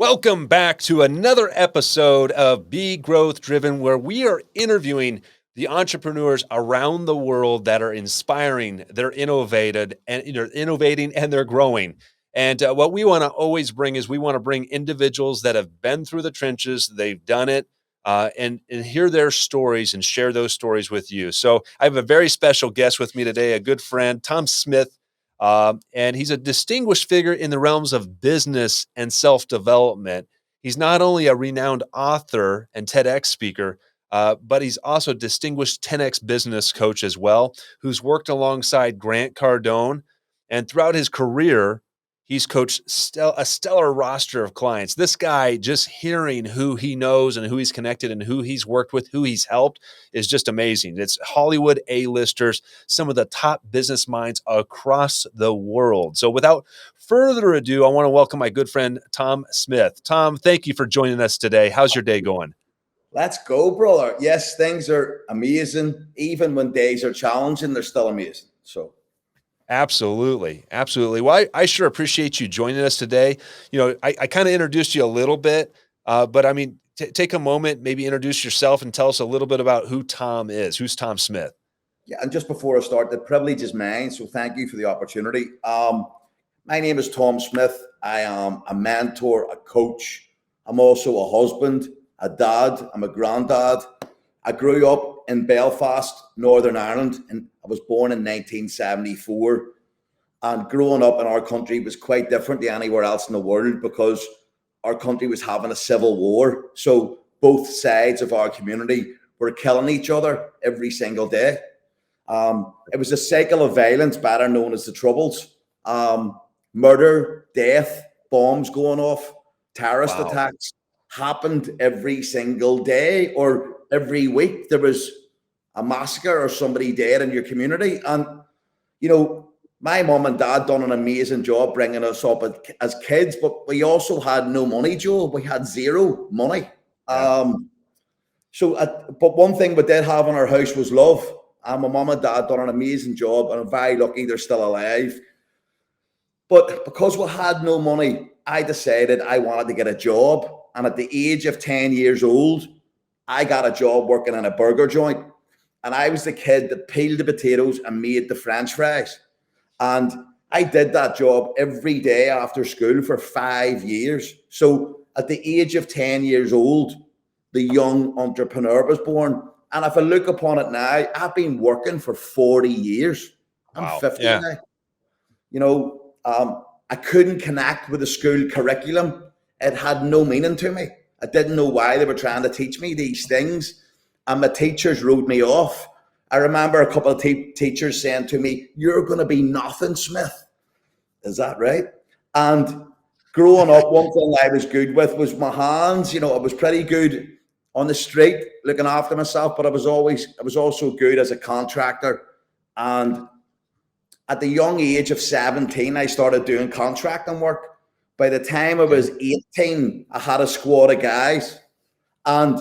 Welcome back to another episode of Be Growth Driven, where we are interviewing the entrepreneurs around the world that are inspiring, they're innovating, and they're growing. And what we want to always bring is we want to bring individuals that have been through the trenches, they've done it, and hear their stories and share those stories with you. So I have a very special guest with me today, a good friend, Tom Smyth. And he's a distinguished figure in the realms of business and self-development. He's not only a renowned author and TEDx speaker, but he's also a distinguished 10X business coach as well, who's worked alongside Grant Cardone. And throughout his career, he's coached a stellar roster of clients. This guy, just hearing who he knows and who he's connected and who he's worked with, who he's helped, is just amazing. It's Hollywood A-listers, some of the top business minds across the world. So without further ado, I want to welcome my good friend, Tom Smyth. Tom, thank you for joining us today. How's your day going? Let's go, brother. Yes, things are amazing. Even when days are challenging, they're still amazing. So absolutely. Absolutely. Well, I sure appreciate you joining us today. I kind of introduced you a little bit, but I mean, take a moment, maybe introduce yourself and tell us a little bit about who Tom is. Who's Tom Smyth? yeah, and just before I start, the privilege is mine. So thank you for the opportunity. My name is Tom Smyth. I am a mentor, a coach. I'm also a husband, a dad. I'm a granddad. I grew up in Belfast, Northern Ireland, and I was born in 1974. And growing up in our country was quite different to anywhere else in the world because our country was having a civil war. So both sides of our community were killing each other every single day. It was a cycle of violence, better known as the Troubles. Murder, death, bombs going off, terrorist attacks happened every single day or every week. There was a massacre or somebody dead in your community. And, my mom and dad done an amazing job bringing us up as kids, but we also had no money, Joe. We had zero money. Yeah. But one thing we did have in our house was love. And my mom and dad done an amazing job, and I'm very lucky they're still alive. But because we had no money, I decided I wanted to get a job. And at the age of 10 years old, I got a job working in a burger joint. And I was the kid that peeled the potatoes and made the French fries. And I did that job every day after school for 5 years. So at the age of 10 years old, the young entrepreneur was born. And if I look upon it now, I've been working for 40 years. I'm 50 now. I couldn't connect with the school curriculum. It had no meaning to me. I didn't know why they were trying to teach me these things. And my teachers wrote me off. I remember a couple of teachers saying to me, "You're going to be nothing, Smith." Is that right? And growing up, one thing I was good with was my hands. I was pretty good on the street looking after myself, but I was also good as a contractor. And at the young age of 17, I started doing contracting work. By the time I was 18, I had a squad of guys. And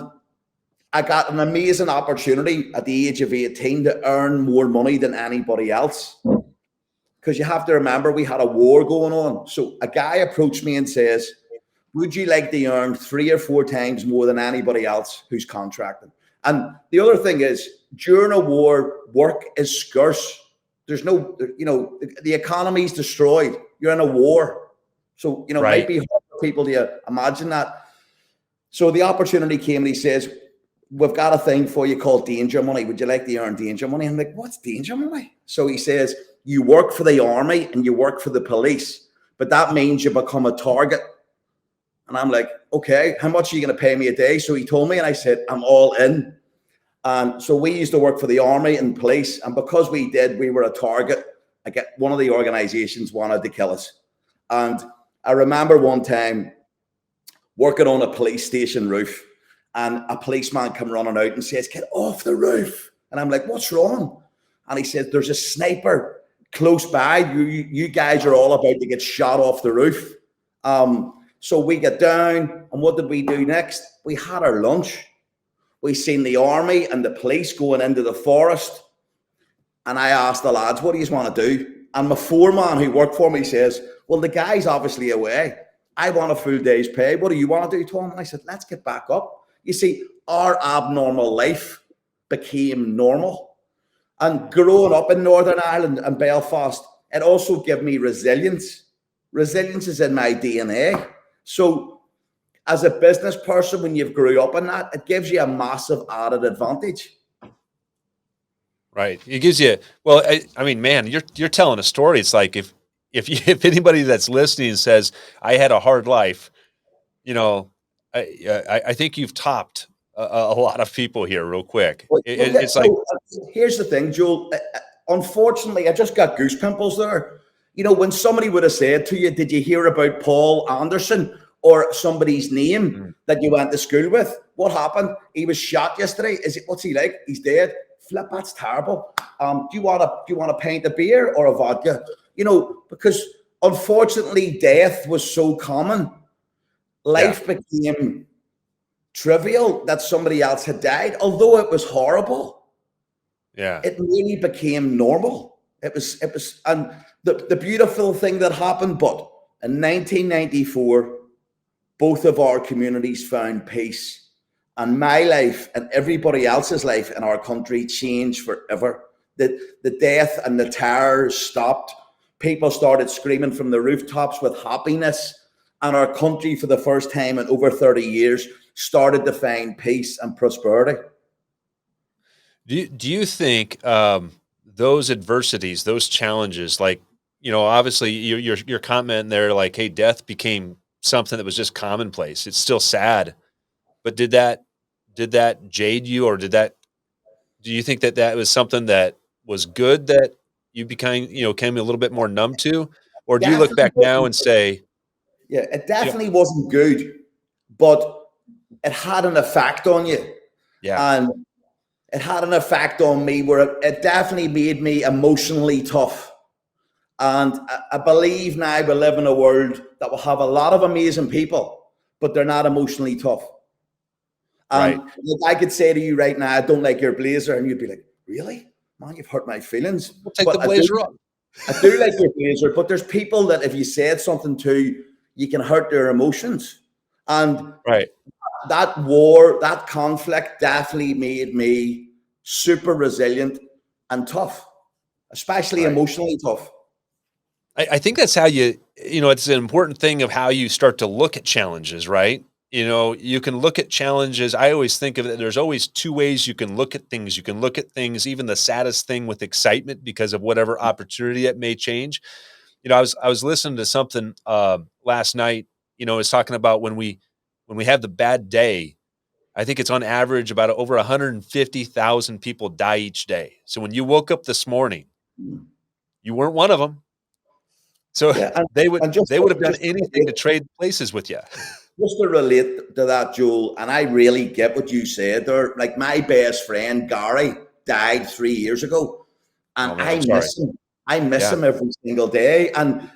I got an amazing opportunity at the age of 18 to earn more money than anybody else. Because you have to remember, we had a war going on. So a guy approached me and says, "Would you like to earn 3 or 4 times more than anybody else who's contracting?" And the other thing is, during a war, work is scarce. There's no, the economy's destroyed. You're in a war. So, it might be hard for people to imagine that. So the opportunity came and he says, "We've got a thing for you called danger money. Would you like to earn danger money?" I'm like, "What's danger money?" So he says, "You work for the army and you work for the police, but that means you become a target." And I'm like, "Okay, how much are you going to pay me a day?" So he told me, and I said, "I'm all in." And so we used to work for the army and police. And because we were a target. One of the organizations wanted to kill us. And I remember one time working on a police station roof, and a policeman come running out and says, "Get off the roof." And I'm like, "What's wrong?" And he says, "There's a sniper close by. You guys are all about to get shot off the roof." So we get down, and what did we do next? We had our lunch. We seen the army and the police going into the forest. And I asked the lads, "What do you want to do?" And my foreman who worked for me says, "Well, the guy's obviously away." I want a full day's pay. What do you want to do, Tom? And I said, let's get back up. You see, our abnormal life became normal. And growing up in Northern Ireland and Belfast, it also gave me resilience. Resilience is in my DNA. So as a business person, when you've grew up in that, it gives you a massive added advantage. Right. It gives you, well, I mean, man, you're telling a story. It's like if anybody that's listening says I had a hard life, you know, I think you've topped a lot of people here real quick. Well, It's like, here's the thing, Joel. Unfortunately, I just got goose pimples there. You know, when somebody would have said to you, "Did you hear about Paul Anderson or somebody's name mm, that you went to school with? What happened? He was shot yesterday. What's he like? He's dead. Flip, that's terrible. Do you want a pint of beer or a vodka? You know, because unfortunately, death was so common. yeah, Life became trivial that somebody else had died, although it was horrible. yeah, It really became normal. And the beautiful thing that happened, but in 1994, both of our communities found peace, and my life and everybody else's life in our country changed forever. The death and the terror stopped. People started screaming from the rooftops with happiness, and our country, for the first time in over 30 years, started to find peace and prosperity. Do you think those adversities, those challenges, like, obviously your comment there, like, hey, death became something that was just commonplace. It's still sad, but did that jade you, or do you think that that was something that was good that you came a little bit more numb to, or do you look Definitely back now wasn't, and say, yeah, it yeah, definitely wasn't good, but it had an effect on you. yeah, And it had an effect on me where it definitely made me emotionally tough. And I believe now we live in a world that will have a lot of amazing people, but they're not emotionally tough. right, And like I could say to you right now, I don't like your blazer, and you'd be like, really? Man, you've hurt my feelings. we'll take the But blazer off. I do like your blazer, but there's people that if you said something to, you can hurt their emotions. And Right, that war, that conflict definitely made me super resilient and tough, especially right. emotionally tough. I think that's how it's an important thing of how you start to look at challenges, right? You can look at challenges. I always think of it, there's always two ways you can look at things. You can look at things, even the saddest thing, with excitement because of whatever opportunity it may change. I was listening to something last night. It's talking about when we have the bad day. I think it's on average about over 150,000 people die each day. So when you woke up this morning, you weren't one of them. So Yeah, and, they would and just they would have done just anything to trade places with you. just to relate to that, Joel, and I really get what you said there. Like my best friend Gary died 3 years ago, and Oh, man, I'm sorry. I miss Yeah, him every single day. And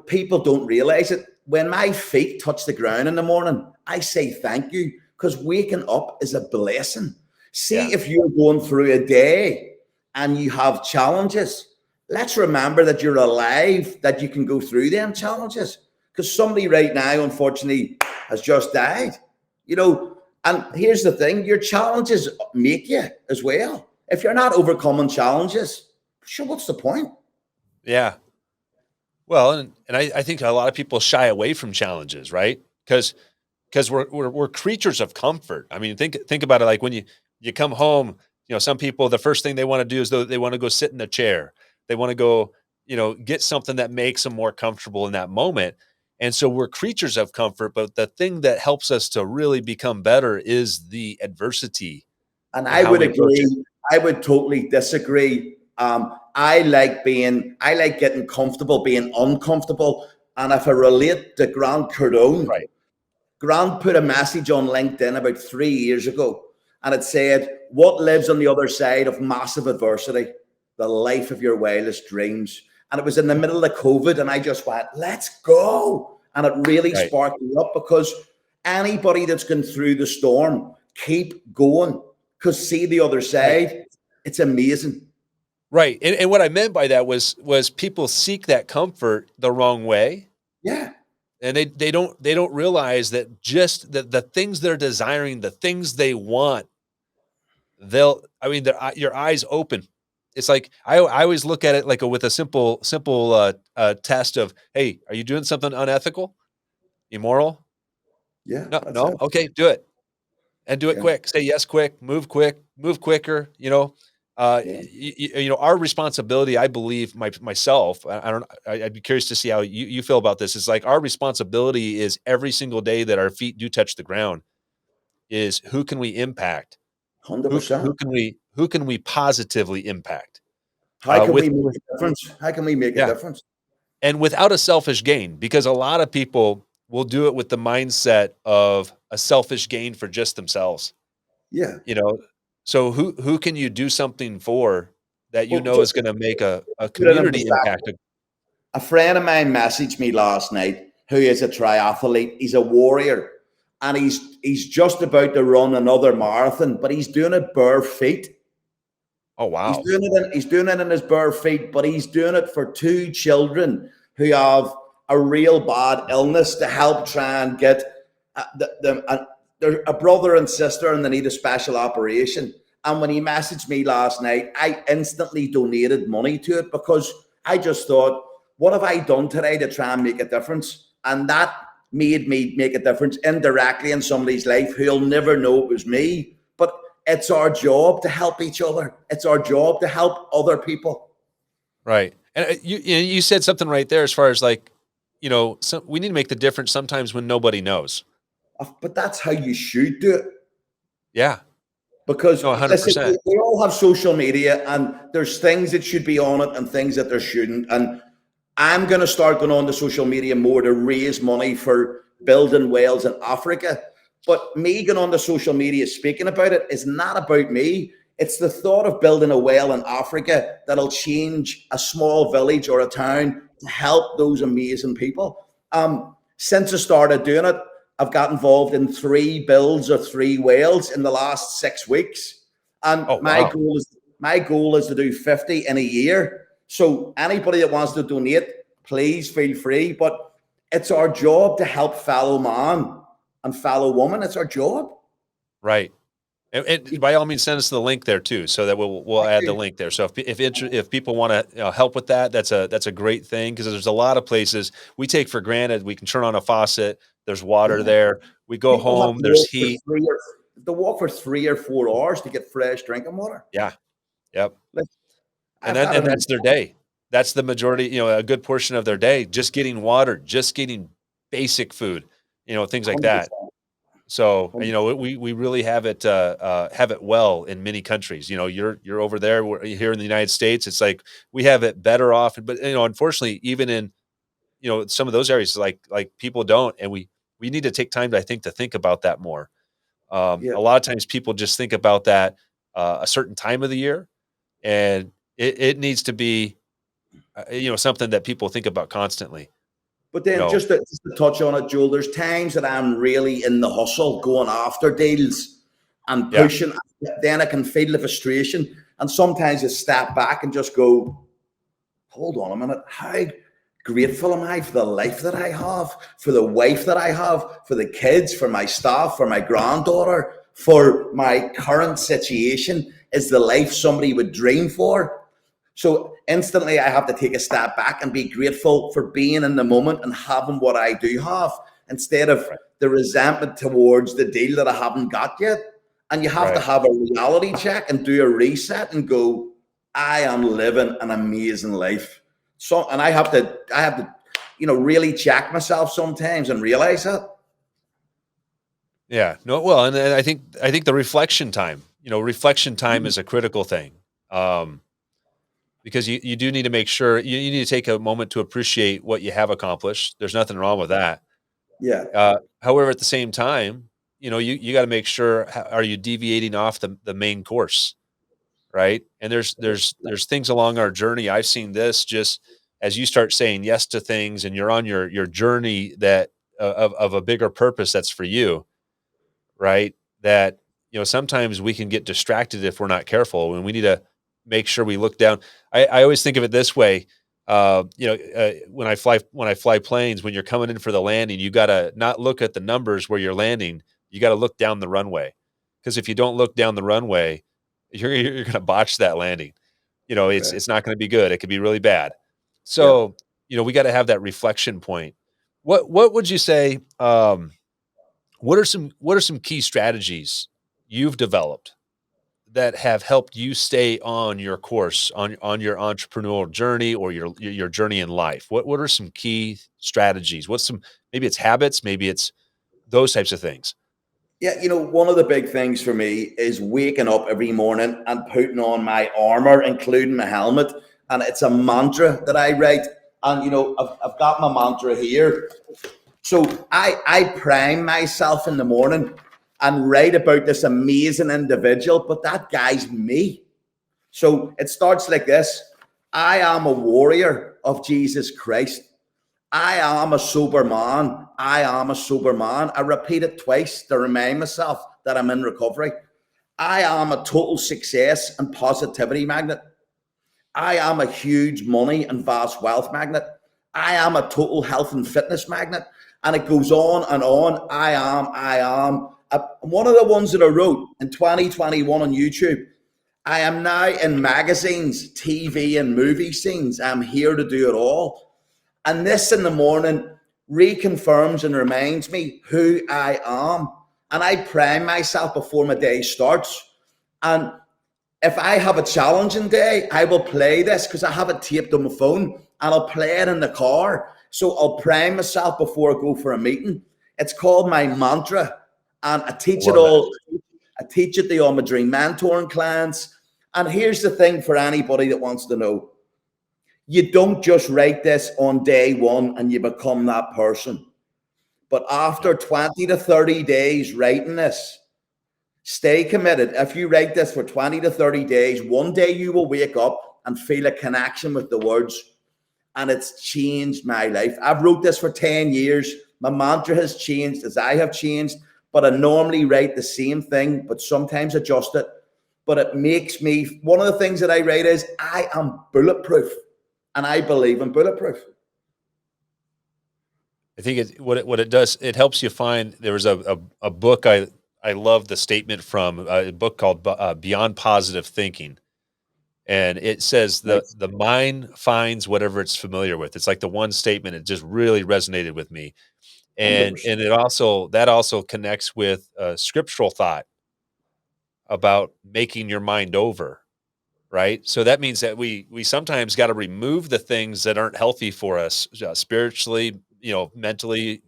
people don't realize it. When my feet touch the ground in the morning, I say thank you, because waking up is a blessing. yeah, See, if you're going through a day and you have challenges, let's remember that you're alive, that you can go through them challenges. Because somebody right now, unfortunately, has just died. You know, and here's the thing: your challenges make you as well. If you're not overcoming challenges, sure, what's the point? yeah. Well, and I think a lot of people shy away from challenges, right? Because we're creatures of comfort. I mean, think about it. Like when you come home, some people, the first thing they want to do is they want to go sit in a chair. They want to go, get something that makes them more comfortable in that moment. And so we're creatures of comfort, but the thing that helps us to really become better is the adversity And and I how would we approach it. agree. I would totally disagree. I like getting comfortable, being uncomfortable. And if I relate to Grant Cardone, Right. Grant put a message on LinkedIn about 3 years ago, and it said, "What lives on the other side of massive adversity? The life of your wildest dreams." And it was in the middle of COVID, and I just went, "Let's go!" And it really Right. sparked me up, because anybody that's gone through the storm, keep going, because see the other Right. side. It's amazing. Right. And what I meant by that was people seek that comfort the wrong way. Yeah, and they don't realize that just the things they're desiring, the things they want, I mean, your eyes open. It's like I always look at it like with a simple test of, hey, are you doing something unethical, immoral? Yeah, No, that's no, it. okay, do it. And do it Yeah, quick. Say yes quick, move quicker, yeah, our responsibility, I believe myself, I don't I'd be curious to see how you feel about this. It's like our responsibility is every single day that our feet do touch the ground is who can we impact? Who 100%. can we positively impact? How can we make With a difference? How can we make a Yeah, difference? and without a selfish gain, because a lot of people will do it with the mindset of a selfish gain for just themselves. Yeah. You know, so who can you do something for that Well, is gonna make a put it in community impact? perspective. A friend of mine messaged me last night who is a triathlete. He's a warrior, and he's just about to run another marathon, but he's doing it bare feet. Oh, wow. He's doing it in his bare feet, but he's doing it for two children who have a real bad illness to help try and get them. They're a brother and sister, and they need a special operation. And when he messaged me last night, I instantly donated money to it because I just thought, what have I done today to try and make a difference? And that made me make a difference indirectly in somebody's life who'll never know it was me. But it's our job to help each other. It's our job to help other people. Right, and, you said something right there as far as, like, we need to make the difference sometimes when nobody knows. But that's how you should do it. Yeah. Because No, listen, 100%. we all have social media, and there's things that should be on it and things that there shouldn't. And I'm going to start going on to social media more to raise money for building wells in Africa. But me going on to social media speaking about it is not about me. It's the thought of building a well in Africa that'll change a small village or a town to help those amazing people. Since I started doing it, I've got involved in 3 builds of 3 wells in the last 6 weeks. And Oh, wow. my goal is to do 50 in a year. So anybody that wants to donate, please feel free. But it's our job to help fellow man and fellow woman. It's our job. Right. And You by all means, send us the link there too, so that we'll add the link there. So if people wanna, help with that, that's a great thing because there's a lot of places we take for granted. We can turn on a faucet, there's water Yeah. there. We go People have home, to there's walk for heat. 3 or 4 hours to get fresh drinking water. Yeah. Yep. Like, And I've then had it and in that's their day. That's the majority, a good portion of their day, just getting water, just getting basic food, things like that. 100%. So, we really have it well in many countries. You're over there, we're here in the United States, it's like we have it better off, but, unfortunately, even in, some of those areas, like people don't, and we need to take time, I think, to think about that more. Yeah. A lot of times people just think about that, a certain time of the year, and it needs to be, something that people think about constantly, But you then know? just to touch on it, Joel, there's times that I'm really in the hustle, going after deals and Yeah, pushing. Then I can feel the frustration. And sometimes I step back and just go, hold on a minute. How grateful am I for the life that I have, for the wife that I have, for the kids, for my staff, for my granddaughter, for my current situation? Is the life somebody would dream for? So instantly, I have to take a step back and be grateful for being in the moment and having what I do have instead of right, the resentment towards the deal that I haven't got yet. And you have to right. have a reality check and do a reset and go, I am living an amazing life. So, and I have to, really check myself sometimes and realize that. Yeah, no, well, and I think the reflection time is a critical thing, um, because you do need to make sure you need to take a moment to appreciate what you have accomplished. There's nothing wrong with that. Yeah, However, at the same time, you got to make sure, are you deviating off the main course, right? And there's things along our journey. I've seen this just as you start saying yes to things, and you're on your journey that of a bigger purpose that's for you, right? That, sometimes we can get distracted if we're not careful, and we need to make sure we look down. I always think of it this way. When I fly planes, when you're coming in for the landing, you gotta not look at the numbers where you're landing. You gotta look down the runway, because if you don't look down the runway, you're gonna botch that landing. Okay. It's not gonna be good. It could be really bad. Yep. So, we got to have that reflection point. What would you say? What are some key strategies you've developed that have helped you stay on your course, on your entrepreneurial journey, or your journey in life? What are some key strategies? What's some, maybe it's habits, maybe it's those types of things. Yeah, one of the big things for me is waking up every morning and putting on my armor, including my helmet. And it's a mantra that I write. And, I've got my mantra here. So I prime myself in the morning and write about this amazing individual, but that guy's me. So it starts like this: I am a warrior of Jesus Christ. I am a sober man. I am a sober man. I repeat it twice to remind myself that I'm in recovery. I am a total success and positivity magnet. I am a huge money and vast wealth magnet. I am a total health and fitness magnet. And it goes on and on. I am, I am. One of the ones that I wrote in 2021 on YouTube: I am now in magazines, TV, and movie scenes. I'm here to do it all. And this in the morning reconfirms and reminds me who I am. And I prime myself before my day starts. And if I have a challenging day, I will play this because I have it taped on my phone, and I'll play it in the car. So I'll prime myself before I go for a meeting. It's called my mantra. And I I teach it love that. all. I teach it to all my dream mentoring clients. And here's the thing for anybody that wants to know: you don't just write this on day one and you become that person. But Yep. after 20 to 30 days writing this, stay committed. If you write this for 20 to 30 days, one day you will wake up and feel a connection with the words. And it's changed my life. I've wrote this for 10 years. My mantra has changed as I have changed, but I normally write the same thing, but sometimes adjust it. But it makes me, one of the things that I write is, I am bulletproof. And I believe in bulletproof. I think what it does, it helps you find. There was a book I love the statement from, a book called Beyond Positive Thinking. And it says Nice. the mind finds whatever it's familiar with. It's like the one statement, it just really resonated with me. And 100%. and it also, that also connects with scriptural thought about making your mind over, right? So that means that we sometimes got to remove the things that aren't healthy for us, spiritually, mentally,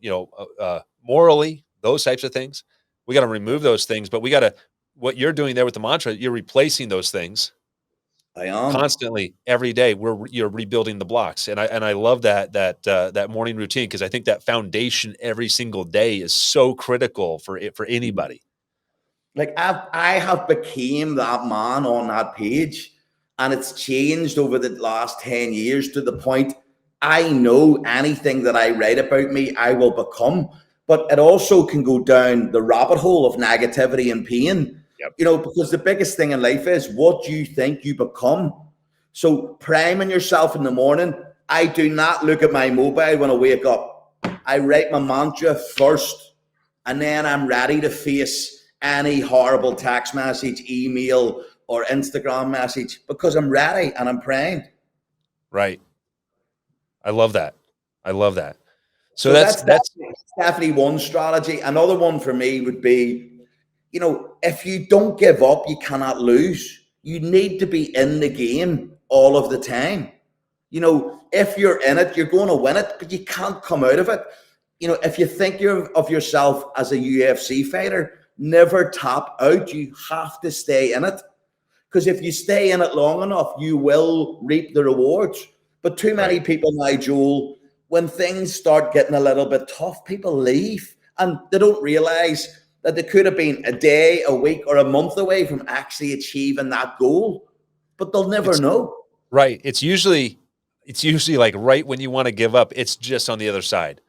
morally, those types of things. We got to remove those things, but we got to, what you're doing there with the mantra, you're replacing those things I am. constantly every day. You're rebuilding the blocks, and I love that morning routine, because I think that foundation every single day is so critical for anybody. Like I have became that man on that page, and it's changed over the last 10 years to the point I know anything that I write about me, I will become. But it also can go down the rabbit hole of negativity and pain, Yep. because the biggest thing in life is what you think you become. So priming yourself in the morning, I do not look at my mobile when I wake up. I write my mantra first, and then I'm ready to face any horrible text message, email, or Instagram message because I'm ready and I'm primed. Right. I love that. I love that. So So that's that's definitely one strategy. Another one for me would be, if you don't give up, you cannot lose. You need to be in the game all of the time. If you're in it, you're going to win it, but you can't come out of it. If you think of yourself as a UFC fighter, never tap out. You have to stay in it. Because if you stay in it long enough, you will reap the rewards. But too many right. people now, Joel, when things start getting a little bit tough, people leave and they don't realize that they could have been a day, a week, or a month away from actually achieving that goal. But they'll never It's know. right. It's usually like right when you want to give up, it's just on the other side,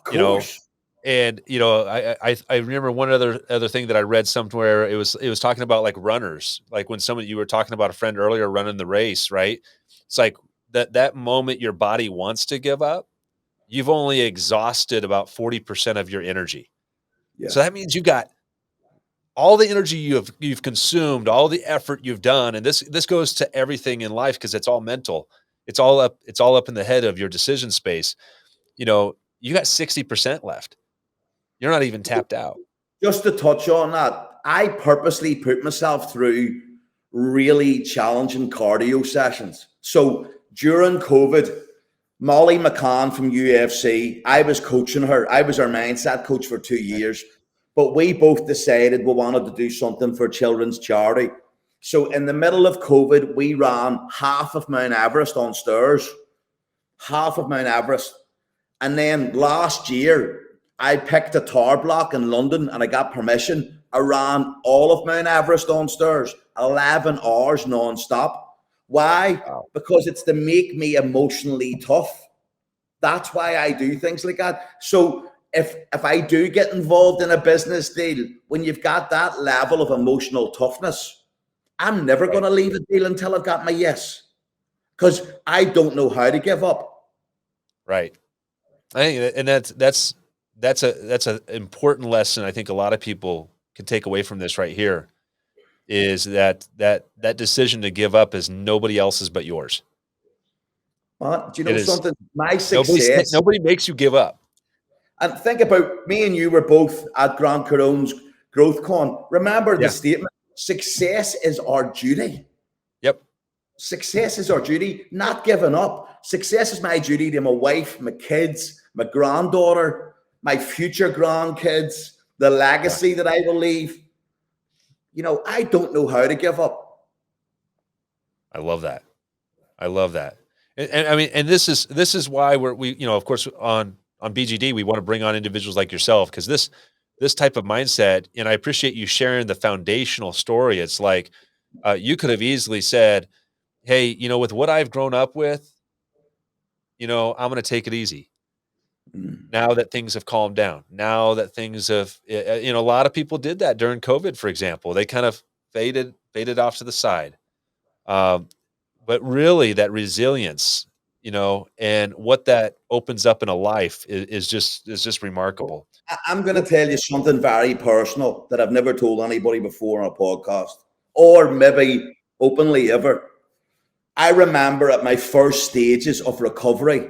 Of you know. course. And I remember one other thing that I read somewhere. It was talking about like runners, like when somebody, you were talking about a friend earlier running the race, right? It's like that moment your body wants to give up, you've only exhausted about 40% of your energy. Yeah. So that means you got all the energy you've consumed, all the effort you've done, and this goes to everything in life because it's all mental. It's all up in the head of your decision space. You got 60% left. You're not even tapped out. Just to touch on that, I purposely put myself through really challenging cardio sessions. So during COVID, Molly McCann from UFC, I was coaching her. I was her mindset coach for 2 years. But we both decided we wanted to do something for children's charity. So in the middle of COVID, we ran half of Mount Everest on stairs, half of Mount Everest. And then last year, I picked a tower block in London and I got permission. I ran all of Mount Everest on stairs, 11 hours non-stop. Why? Wow. Because it's to make me emotionally tough. That's why I do things like that. So if I do get involved in a business deal, when you've got that level of emotional toughness, I'm never going to leave a deal until I've got my yes, because I don't know how to give up. Right. I think, and that's an important lesson. I think a lot of people can take away from this right here is that decision to give up is nobody else's but yours. Well, do you It know is something? My success, nobody makes you give up. and think about me and you were both at Grant Carone's GrowthCon. Remember the Yeah. statement, success is our duty. Yep. Success is our duty, not giving up. Success is my duty to my wife, my kids, my granddaughter, my future grandkids, the legacy that I will leave. I don't know how to give up. I love that. I love that. And I mean, and this is why we of course on BGD we want to bring on individuals like yourself because this type of mindset, and I appreciate you sharing the foundational story. It's like you could have easily said, "Hey, with what I've grown up with, I'm going to take it easy." Now that things have calmed down, now that things have, a lot of people did that during COVID, for example. They kind of faded off to the side. Um, but really, that resilience, and what that opens up in a life is just remarkable. I'm going to tell you something very personal that I've never told anybody before on a podcast, or maybe openly ever. I remember at my first stages of recovery,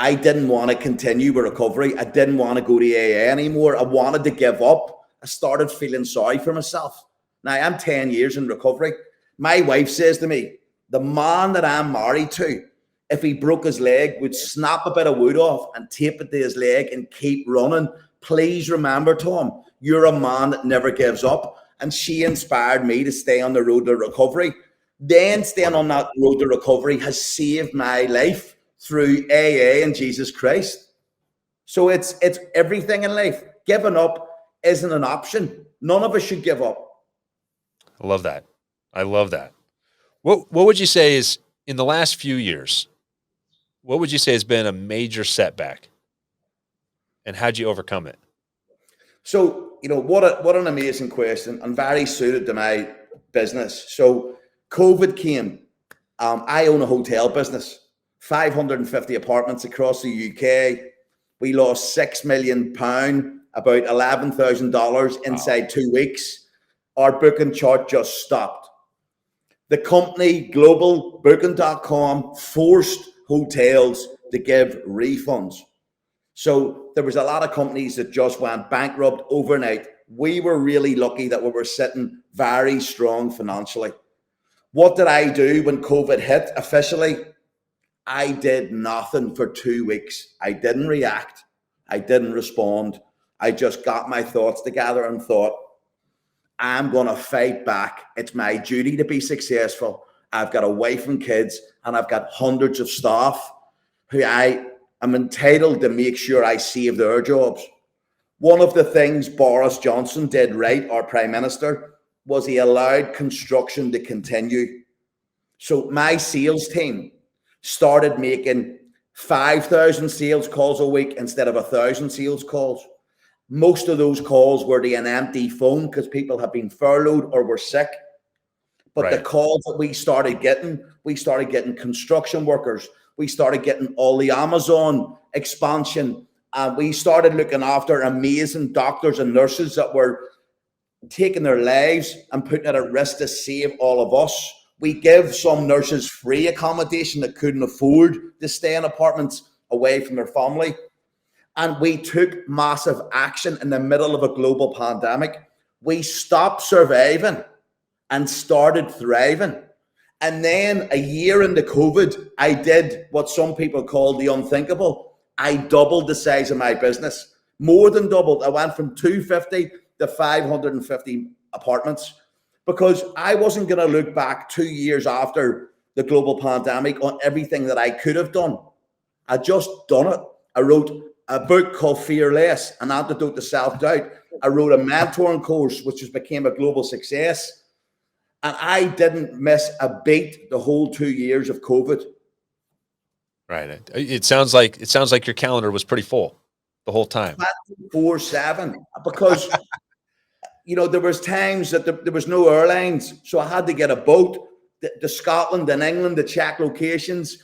I didn't want to continue with recovery. I didn't want to go to AA anymore. I wanted to give up. I started feeling sorry for myself. Now I'm 10 years in recovery. My wife says to me, the man that I'm married to, if he broke his leg, would snap a bit of wood off and tape it to his leg and keep running. Please remember, Tom, you're a man that never gives up. And she inspired me to stay on the road to recovery. Then staying on that road to recovery has saved my life through AA and Jesus Christ. So it's everything in life. Giving up isn't an option. None of us should give up. I love that. I love that. What would you say is in the last few years? What would you say has been a major setback, and how'd you overcome it? So, what an amazing question, and very suited to my business. So COVID came. I own a hotel business, 550 apartments across the UK. We lost £6 million, about $11,000 inside 2 weeks. Our booking chart just stopped. The company, global booking.com, forced hotels to give refunds. So there was a lot of companies that just went bankrupt overnight. We were really lucky that we were sitting very strong financially. What did I do when COVID hit officially? I did nothing for 2 weeks. I didn't react. I didn't respond. I just got my thoughts together and thought, I'm going to fight back. It's my duty to be successful. I've got a wife and kids, and I've got hundreds of staff who I am entitled to make sure I save their jobs. One of the things Boris Johnson did right, our Prime Minister, was he allowed construction to continue. So my sales team started making 5,000 sales calls a week instead of 1,000 sales calls. Most of those calls were to an empty phone because people have been furloughed or were sick. But the Right. calls that we started getting construction workers. We started getting all the Amazon expansion. We started looking after amazing doctors and nurses that were taking their lives and putting it at risk to save all of us. We give some nurses free accommodation that couldn't afford to stay in apartments away from their family. And we took massive action in the middle of a global pandemic. We stopped surviving and started thriving. And then a year into COVID, I did what some people call the unthinkable. I doubled the size of my business, more than doubled. I went from 250 to 550 apartments because I wasn't going to look back 2 years after the global pandemic on everything that I could have done. I just done it. I wrote a book called Fearless, an antidote to self-doubt. I wrote a mentoring course, which has became a global success. And I didn't miss a beat the whole 2 years of COVID. Right. It sounds like your calendar was pretty full the whole time. 24/7, because there was times that there was no airlines, so I had to get a boat to Scotland and England to check locations.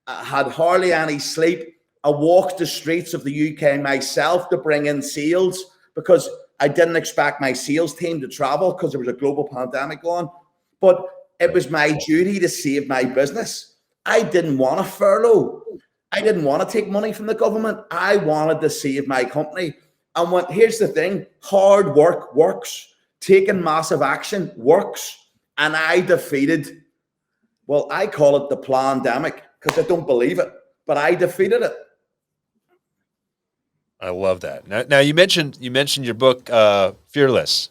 I had hardly any sleep. I walked the streets of the UK myself to bring in sales because I didn't expect my sales team to travel because there was a global pandemic on. But it was my duty to save my business. I didn't want a furlough. I didn't want to take money from the government. I wanted to save my company. And here's the thing, hard work works. Taking massive action works. And I defeated, well, I call it the plandemic because I don't believe it, but I defeated it. I love that. Now you mentioned your book, Fearless,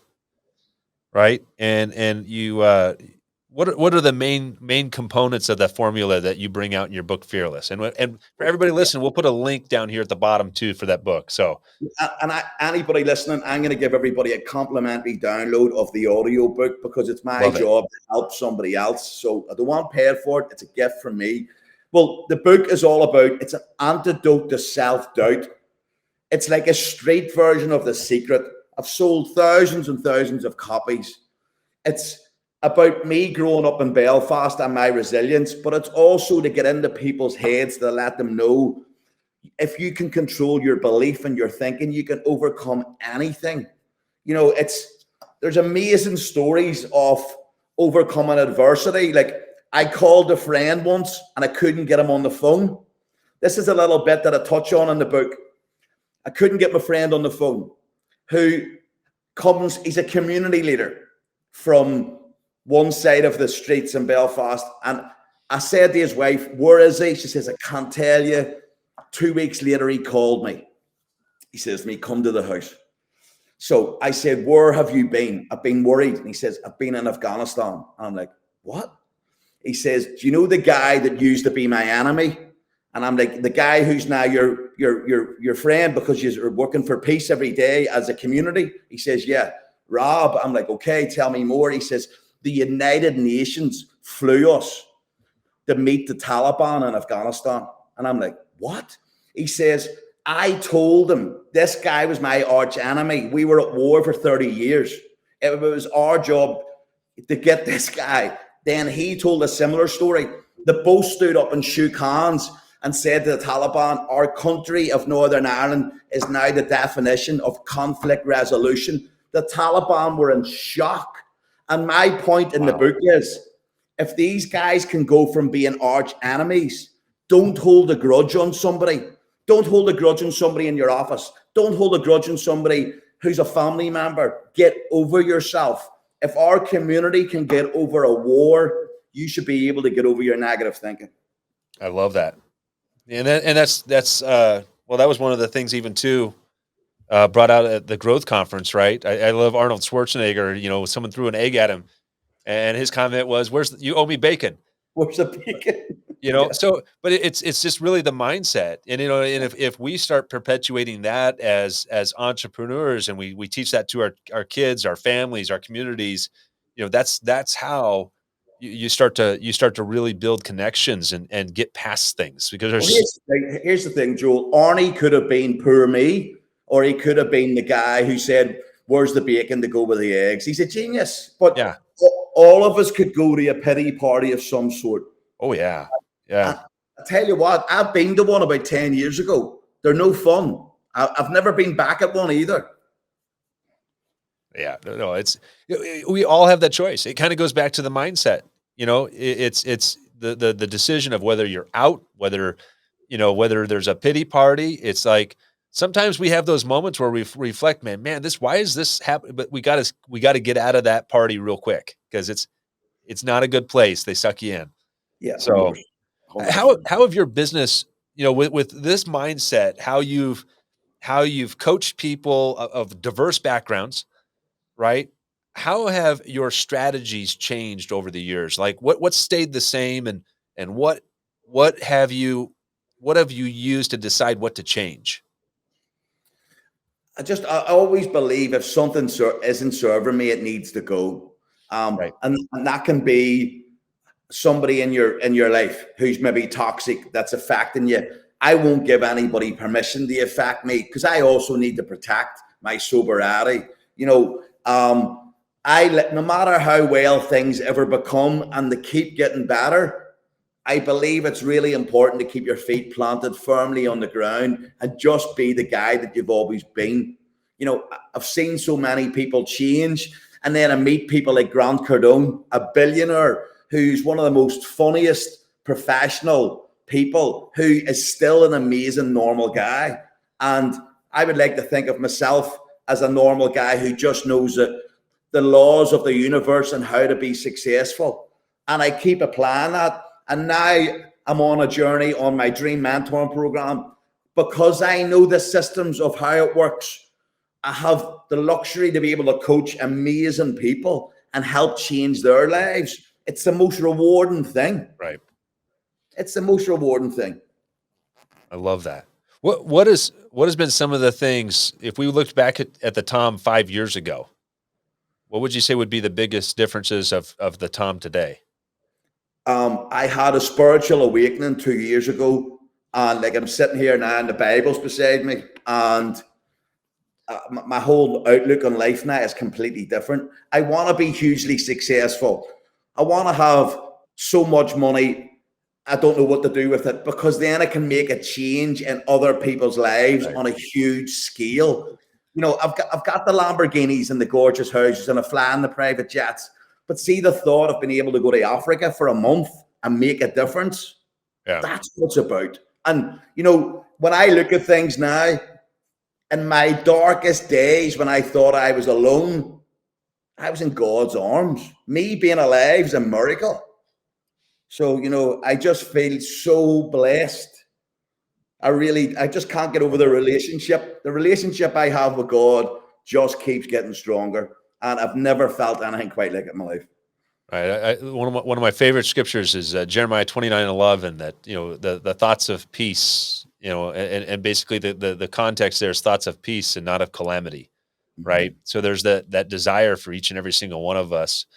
right? And you, what are the main components of the formula that you bring out in your book, Fearless? And for everybody listening, we'll put a link down here at the bottom too for that book. So, anybody listening, I'm going to give everybody a complimentary download of the audio book because it's my job to help somebody else. So I don't want paid for it. It's a gift from me. Well, the book is all about, it's an antidote to self-doubt. It's like a street version of The Secret. I've sold thousands and thousands of copies. It's about me growing up in Belfast and my resilience, but it's also to get into people's heads to let them know if you can control your belief and your thinking, you can overcome anything. There's amazing stories of overcoming adversity. Like I called a friend once and I couldn't get him on the phone. This is a little bit that I touch on in the book. I couldn't get my friend on the phone he's a community leader from one side of the streets in Belfast. And I said to his wife, where is he? She says, I can't tell you. 2 weeks later, he called me. He says to me, come to the house. So I said, where have you been? I've been worried. And he says, I've been in Afghanistan. And I'm like, what? He says, do you know the guy that used to be my enemy? And I'm like, the guy who's now your friend because you're working for peace every day as a community? He says, yeah. Rob. I'm like, okay, tell me more. He says, the United Nations flew us to meet the Taliban in Afghanistan. And I'm like, what? He says, I told him this guy was my arch enemy. We were at war for 30 years. It was our job to get this guy. Then he told a similar story. The both stood up and shook hands and said to the Taliban, our country of Northern Ireland is now the definition of conflict resolution. The Taliban were in shock. And my point in the book is, if these guys can go from being arch enemies, don't hold a grudge on somebody. Don't hold a grudge on somebody in your office. Don't hold a grudge on somebody who's a family member. Get over yourself. If our community can get over a war, you should be able to get over your negative thinking. I love that. And that's that was one of the things even too brought out at the growth conference, right? I love Arnold Schwarzenegger. Someone threw an egg at him, and his comment was, you owe me bacon." Where's the bacon? Yeah. So, but it's just really the mindset, and and if we start perpetuating that as entrepreneurs, and we teach that to our kids, our families, our communities, that's how you start to really build connections and get past things, because here's the thing, Joel. Arnie could have been poor me, or he could have been the guy who said, where's the bacon to go with the eggs? He's a genius. But all of us could go to a pity party of some sort. Oh yeah. Yeah. I tell you what, I've been to one about 10 years ago. They're no fun. I've never been back at one either. Yeah, no, we all have that choice. It kind of goes back to the mindset. It's the decision of whether you're out, whether there's a pity party. It's like sometimes we have those moments where we reflect, man, why is this happening? But we got to get out of that party real quick because it's not a good place. They suck you in. Yeah, So 100%. how 100%. have your business, with this mindset, how you've coached people of diverse backgrounds, right? How have your strategies changed over the years? Like what stayed the same and what have you used to decide what to change? I always believe if something isn't serving me, it needs to go. Right. And that can be somebody in your life who's maybe toxic, that's affecting you. I won't give anybody permission to affect me because I also need to protect my sobriety. No matter how well things ever become and they keep getting better, I believe it's really important to keep your feet planted firmly on the ground and just be the guy that you've always been. I've seen so many people change, and then I meet people like Grant Cardone, a billionaire who's one of the most funniest professional people, who is still an amazing normal guy. And I would like to think of myself as a normal guy who just knows the laws of the universe and how to be successful. And I keep applying that. And now I'm on a journey on my dream mentoring program because I know the systems of how it works. I have the luxury to be able to coach amazing people and help change their lives. It's the most rewarding thing. Right. It's the most rewarding thing. I love that. What has been some of the things, if we looked back at the Tom 5 years ago, what would you say would be the biggest differences of the Tom today? I had a spiritual awakening 2 years ago, and like I'm sitting here now, and the Bible's beside me, and my whole outlook on life now is completely different. I want to be hugely successful. I want to have so much money, I don't know what to do with it, because then I can make a change in other people's lives on a huge scale. I've got the Lamborghinis and the gorgeous houses, and I fly in the private jets. But see, the thought of being able to go to Africa for a month and make a difference, that's what it's about. And, when I look at things now, in my darkest days when I thought I was alone, I was in God's arms. Me being alive is a miracle. So, I just feel so blessed. I just can't get over the relationship. The relationship I have with God just keeps getting stronger. And I've never felt anything quite like it in my life. Right. One of my favorite scriptures is Jeremiah 29:11. That the thoughts of peace. And basically the context there is thoughts of peace and not of calamity. Right. So there's that desire for each and every single one of us.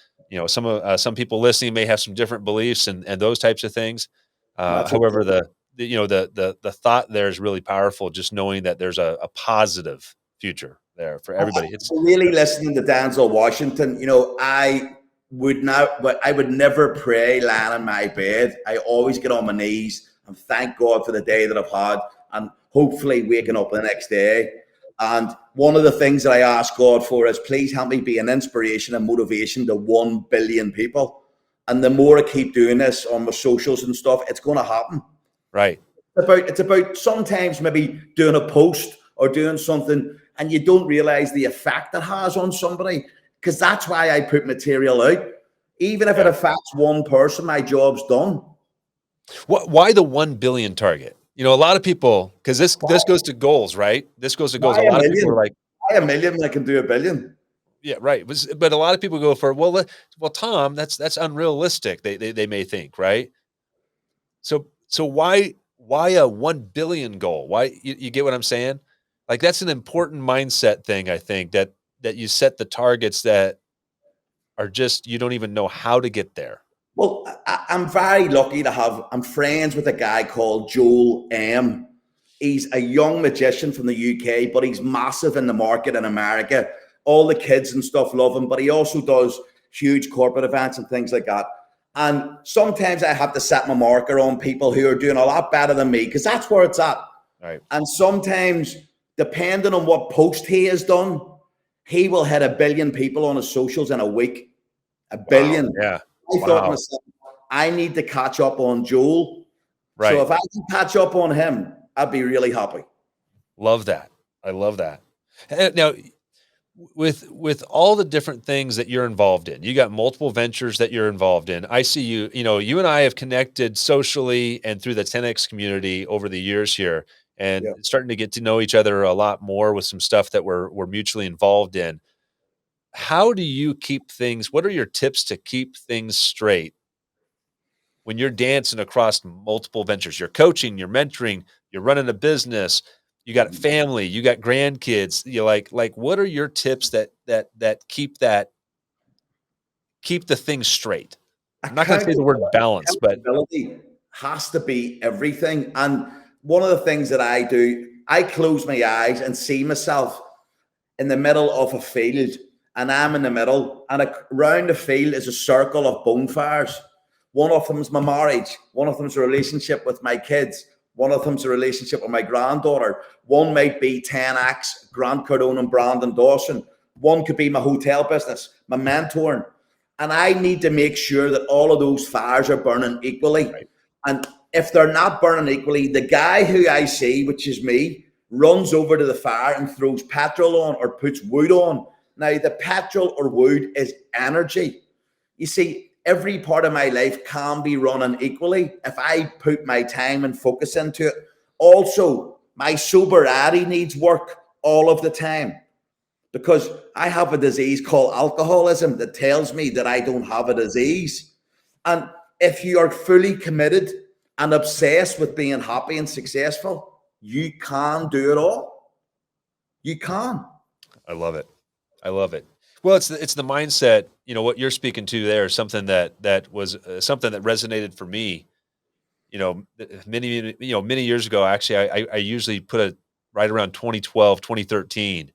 Some people listening may have some different beliefs and those types of things. However, the thought there is really powerful. Just knowing that there's a positive future there for everybody. It's really listening to Denzel Washington. I would never pray lying in my bed. I always get on my knees and thank God for the day that I've had, and hopefully waking up the next day. And one of the things that I ask God for is, please help me be an inspiration and motivation to 1 billion people. And the more I keep doing this on my socials and stuff, it's going to happen. right. It's about sometimes maybe doing a post or doing something and you don't realize the effect it has on somebody, because that's why I put material out. Even if it affects one person, my job's done. Why the 1 billion target? A lot of people, because this goes to goals, right? This goes to goals. A lot of people are like, why a million when I can do a billion? yeah, right. But a lot of people go for, well, Tom, that's unrealistic. They may think, right? So why a 1 billion goal? Why, you get what I'm saying? Like, that's an important mindset thing. I think that you set the targets that are just, you don't even know how to get there. Well, I'm very lucky to I'm friends with a guy called Joel M. He's a young magician from the UK, but he's massive in the market in America. All the kids and stuff love him, but he also does huge corporate events and things like that. And sometimes I have to set my marker on people who are doing a lot better than me, because that's where it's at. Right. And sometimes, depending on what post he has done, he will hit 1 billion people on his socials in a week. 1 billion. Wow. Yeah. I thought to myself, I need to catch up on Joel. Right. So if I can catch up on him, I'd be really happy. Love that. I love that. Now, with all the different things that you're involved in, you got multiple ventures that you're involved in. I see you, you and I have connected socially and through the 10X community over the years here, and starting to get to know each other a lot more with some stuff that we're mutually involved in. How do you keep things? What are your tips to keep things straight when you're dancing across multiple ventures? You're coaching, you're mentoring, you're running a business, you got family, you got grandkids. You like what are your tips that keep the thing straight? I'm not going to say the word balance, but accountability has to be everything. And one of the things that I do, I close my eyes and see myself in the middle of a field, and I'm in the middle, and around the field is a circle of bonfires. One of them is my marriage. One of them is a relationship with my kids. One of them is a relationship with my granddaughter. One might be 10X, Grant Cardone and Brandon Dawson. One could be my hotel business, my mentoring. And I need to make sure that all of those fires are burning equally. Right. And if they're not burning equally, the guy who I see, which is me, runs over to the fire and throws petrol on or puts wood on. Now, the petrol or wood is energy. You see, every part of my life can be running equally if I put my time and focus into it. Also, my sobriety needs work all of the time, because I have a disease called alcoholism that tells me that I don't have a disease. And if you are fully committed and obsessed with being happy and successful, you can do it all. You can. I love it. I love it. Well, it's the mindset. What you're speaking to there is something that was something that resonated for me. Many years ago. Actually, I usually put it right around 2012, 2013.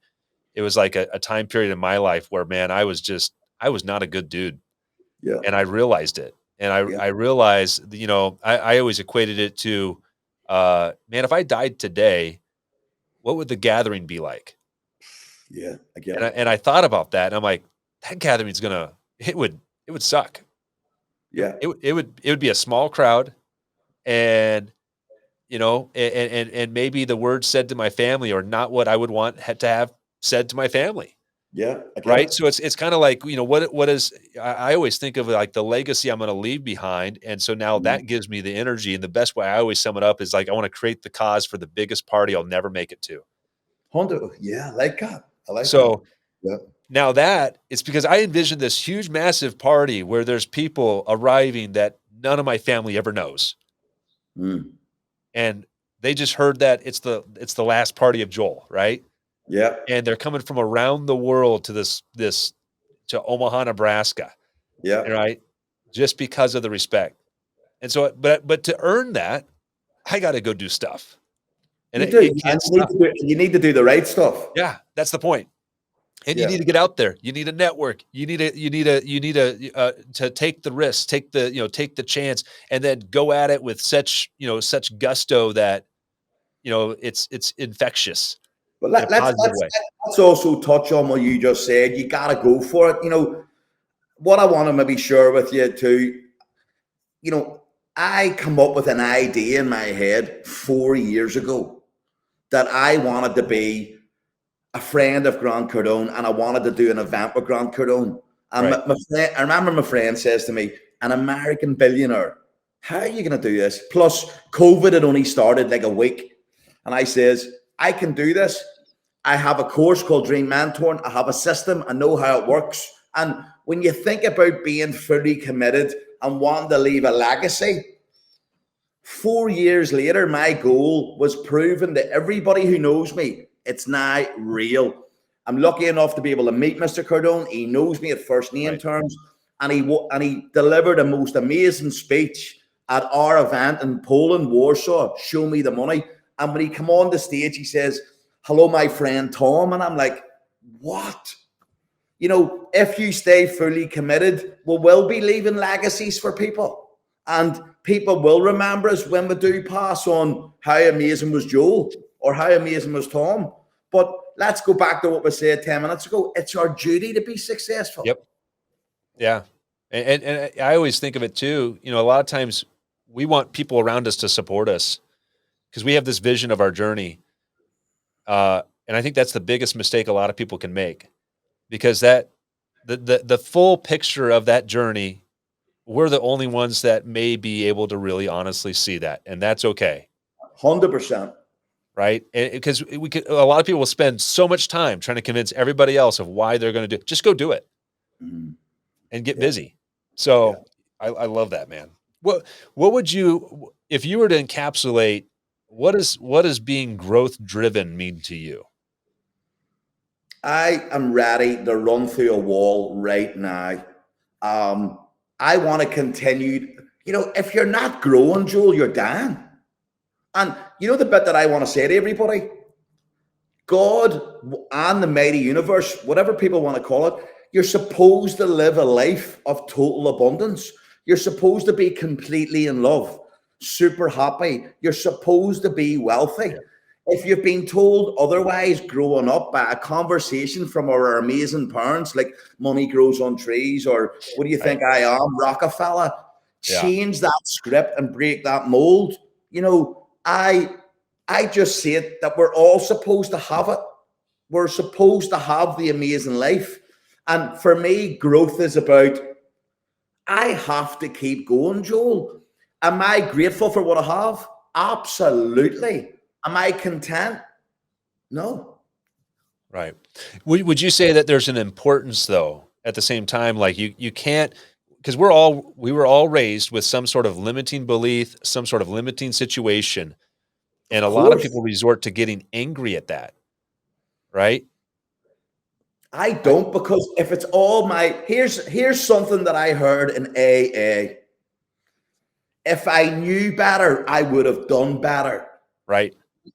It was like a time period in my life where, man, I was not a good dude. Yeah. And I realized it. And I realized, I always equated it to, man, if I died today, what would the gathering be like? Yeah, I get it. And I thought about that, and I'm like, that gathering's it would suck. Yeah. It would be a small crowd, and and maybe the words said to my family are not what I would want to have said to my family. Yeah, I get right. it. So it's kind of like, what is, I always think of like the legacy I'm going to leave behind. And so now that gives me the energy. And the best way I always sum it up is like, I want to create the cause for the biggest party I'll never make it to. 100. Yeah, I like that. I like that. So yeah. Now that it's because I envision this huge, massive party where there's people arriving that none of my family ever knows. And they just heard that it's the last party of Joel, right? Yeah. And they're coming from around the world to to Omaha, Nebraska. Yeah. Right. Just because of the respect. And so, but to earn that, I got to go do stuff. And you need to do the right stuff. Yeah, that's the point. And you need to get out there. You need a network. You need to take the risk, take the chance, and then go at it with such gusto that it's infectious. But let's also touch on what you just said. You got to go for it. What I want to maybe share with you too. I come up with an idea in my head 4 years ago that I wanted to be a friend of Grant Cardone, and I wanted to do an event with Grant Cardone. And right. I remember my friend says to me, an American billionaire, how are you going to do this? Plus, COVID had only started like a week. And I says, I can do this. I have a course called Dream Mentoring. I have a system. I know how it works. And when you think about being fully committed and wanting to leave a legacy, 4 years later, my goal was proven to everybody who knows me. It's now real. I'm lucky enough to be able to meet Mr. Cardone. He knows me at first name terms, and he delivered a most amazing speech at our event in Poland, Warsaw, Show Me the Money. And when he come on the stage, he says, hello, my friend Tom. And I'm like, what? You know, if you stay fully committed, we will be leaving legacies for people. And people will remember us when we do pass on how amazing was Joel or how amazing was Tom. But let's go back to what we said 10 minutes ago. It's our duty to be successful. Yep. Yeah. And I always think of it too, a lot of times we want people around us to support us because we have this vision of our journey. And I think that's the biggest mistake a lot of people can make because the full picture of that journey, we're the only ones that may be able to really honestly see that. And that's okay. 100%. Right. Because a lot of people will spend so much time trying to convince everybody else of why they're going to do it. Just go do it and get Yeah. busy. So Yeah. I love that, man. What would you, if you were to encapsulate, what does being growth driven mean to you? I am ready to run through a wall right now. Um, I want to continue. You know, if you're not growing, Joel, you're dying. And you know the bit that I want to say to everybody? God and the mighty universe, whatever people want to call it, you're supposed to live a life of total abundance. You're supposed to be completely in love, super happy. You're supposed to be wealthy. Yeah. If you've been told otherwise growing up by a conversation from our amazing parents, like money grows on trees, or what do you Right. think I am, Rockefeller? Yeah. Change that script and break that mold. You know, I just see it that we're all supposed to have it. We're supposed to have the amazing life. And for me, growth is about I have to keep going, Joel. Am I grateful for what I have? Absolutely. Am I content? No. Right. Would you say that there's an importance though, at the same time, like you can't, because we were all raised with some sort of limiting belief, some sort of limiting situation. Of And a lot of course. people resort to getting angry at that. Right. I I, don't, because if it's all my here's something that I heard in AA. If I knew better, I would have done better. right.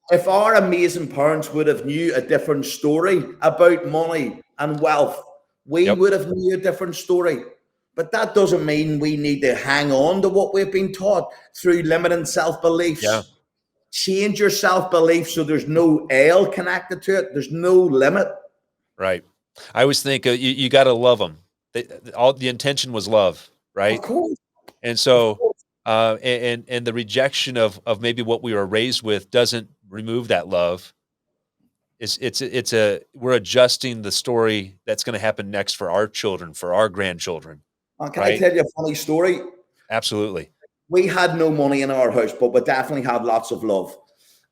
If our amazing parents would have knew a different story about money and wealth, we Yep. would have knew a different story. But that doesn't mean we need to hang on to what we've been taught through limiting Yeah. self-beliefs. Change your self-belief so there's no L connected to it. There's no limit. Right. I always think you got to love them. All the intention was love. Of Right. course. And Of so, course. and the rejection of maybe what we were raised with doesn't remove that love. We're adjusting the story that's going to happen next for our children, for our grandchildren, Can I right? tell you a funny story? Absolutely. We had no money in our house, but we definitely had lots of love.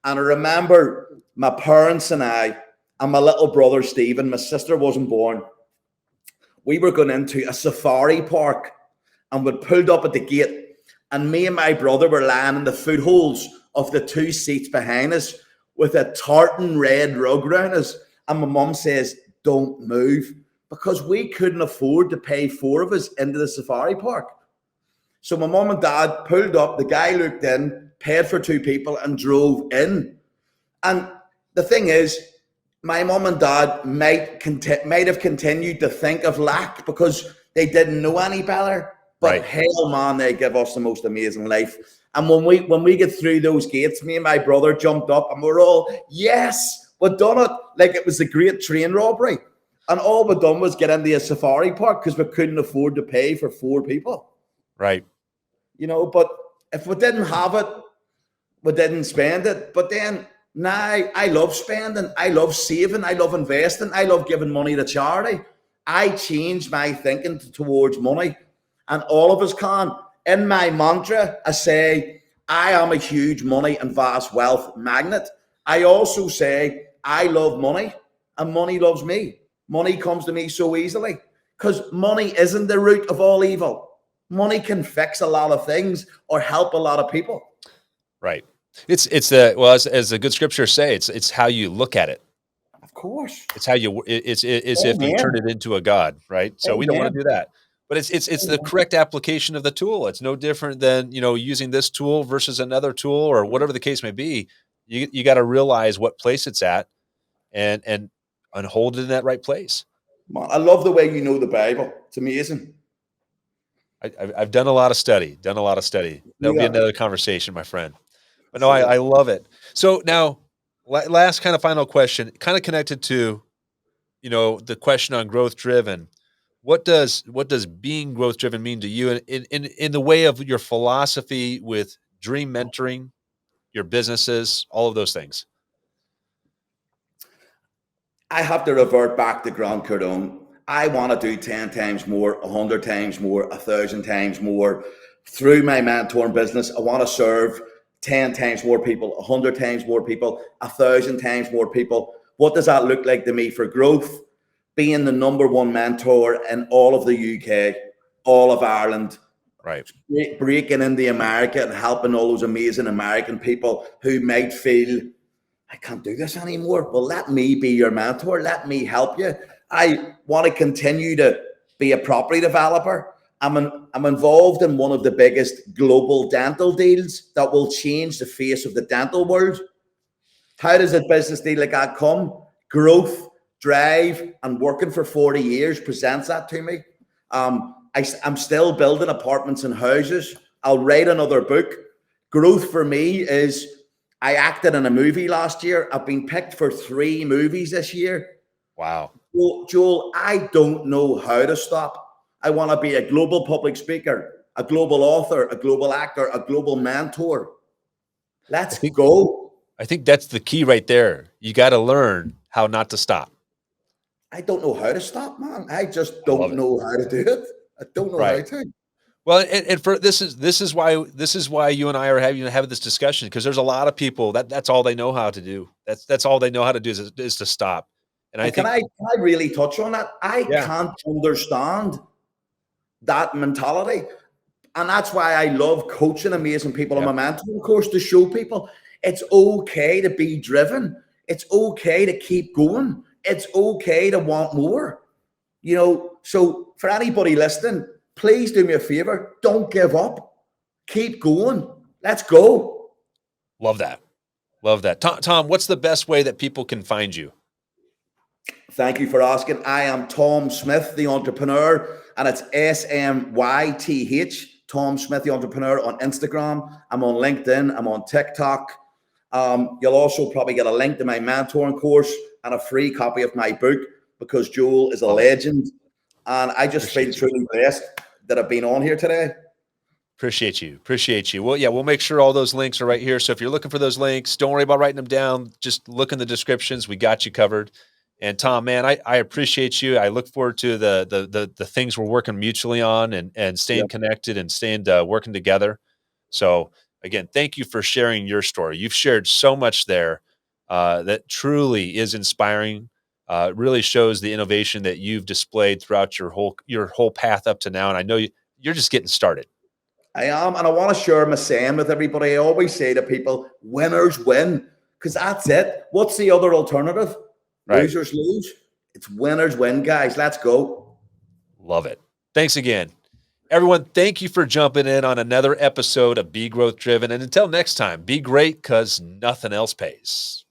And I remember my parents and I, and my little brother Stephen, my sister wasn't born. We were going into a safari park and we pulled up at the gate. And me and my brother were lying in the footholds of the two seats behind us with a tartan red rug around us. And my mum says, "Don't move," because we couldn't afford to pay four of us into the safari park. So my mum and dad pulled up, the guy looked in, paid for two people, and drove in. And the thing is, my mum and dad might have continued to think of lack because they didn't know any better. But Right. hell, man, they give us the most amazing life. And when we get through those gates, me and my brother jumped up, and we're all, yes, we've done it. Like it was a great train robbery. And all we done was get into a safari park because we couldn't afford to pay for four people. Right. You know, but if we didn't have it, we didn't spend it. But then now I love spending, I love saving, I love investing, I love giving money to charity. I changed my thinking towards money, and all of us can. In my mantra, I say, I am a huge money and vast wealth magnet. I also say, I love money and money loves me. Money comes to me so easily because money isn't the root of all evil. Money can fix a lot of things or help a lot of people. Right. It's the well as the good scriptures say, it's how you look at it. Of course. It's how you it's if you turn Amen. it into a god, right? So we don't want Amen. to do that. But it's the correct application of the tool. It's no different than, using this tool versus another tool or whatever the case may be. You got to realize what place it's at and and hold it in that right place. Man, I love the way you know the Bible. It's amazing. I've done a lot of study, done a lot of study. There'll be Yeah. another conversation, my friend. But no, See I that. love it. So now, last kind of final question, kind of connected to, the question on growth driven. What does being growth driven mean to you in the way of your philosophy with dream mentoring, your businesses, all of those things? I have to revert back to Grant Cardone. I want to do 10 times more, 100 times more, 1,000 times more. Through my mentoring business, I want to serve 10 times more people, 100 times more people, 1,000 times more people. What does that look like to me for growth? Being the number one mentor in all of the UK, all of Ireland, Right. breaking into America and helping all those amazing American people who might feel I can't do this anymore. Well, let me be your mentor. Let me help you. I want to continue to be a property developer. I'm involved in one of the biggest global dental deals that will change the face of the dental world. How does a business deal like that come? Growth, drive, and working for 40 years presents that to me. I'm still building apartments and houses. I'll write another book. Growth for me is I acted in a movie last year. I've been picked for 3 movies this year. Wow. Well, Joel, I don't know how to stop. I want to be a global public speaker, a global author, a global actor, a global mentor. I Let's think go. I think that's the key right there. You got to learn how not to stop. I don't know how to stop, man. I just I love don't it. know how to do it. I don't know how Right. to. Well, and for this is why you and I are having this discussion, because there's a lot of people that's all they know how to do. That's all they know how to do is to stop. And I And can think, I really touch on that? I yeah, can't understand that mentality. And that's why I love coaching amazing people on yep. my mentoring course to show people it's okay to be driven. It's okay to keep going. It's okay to want more. So for anybody listening, please do me a favor. Don't give up. Keep going. Let's go. Love that. Love that. Tom, what's the best way that people can find you? Thank you for asking. I am Tom Smyth, the entrepreneur, and it's SMYTH, Tom Smyth, the entrepreneur on Instagram. I'm on LinkedIn. I'm on TikTok. You'll also probably get a link to my mentoring course and a free copy of my book because Joel is a Love it. legend. And I just feel Appreciate you. truly blessed that I've been on here today. Appreciate you. Appreciate you. Well, yeah, we'll make sure all those links are right here. So if you're looking for those links, don't worry about writing them down. Just look in the descriptions. We got you covered. And Tom, man, I appreciate you. I look forward to the things we're working mutually on, and Yeah, staying connected and staying working together. So again, thank you for sharing your story. You've shared so much there that truly is inspiring. Really shows the innovation that you've displayed throughout your whole path up to now. And I know you're just getting started. I am. And I want to share my saying with everybody. I always say to people, winners win, because that's it. What's the other alternative? Right. Losers lose. It's winners win, guys. Let's go. Love it. Thanks again. Everyone, thank you for jumping in on another episode of Be Growth Driven. And until next time, be great because nothing else pays.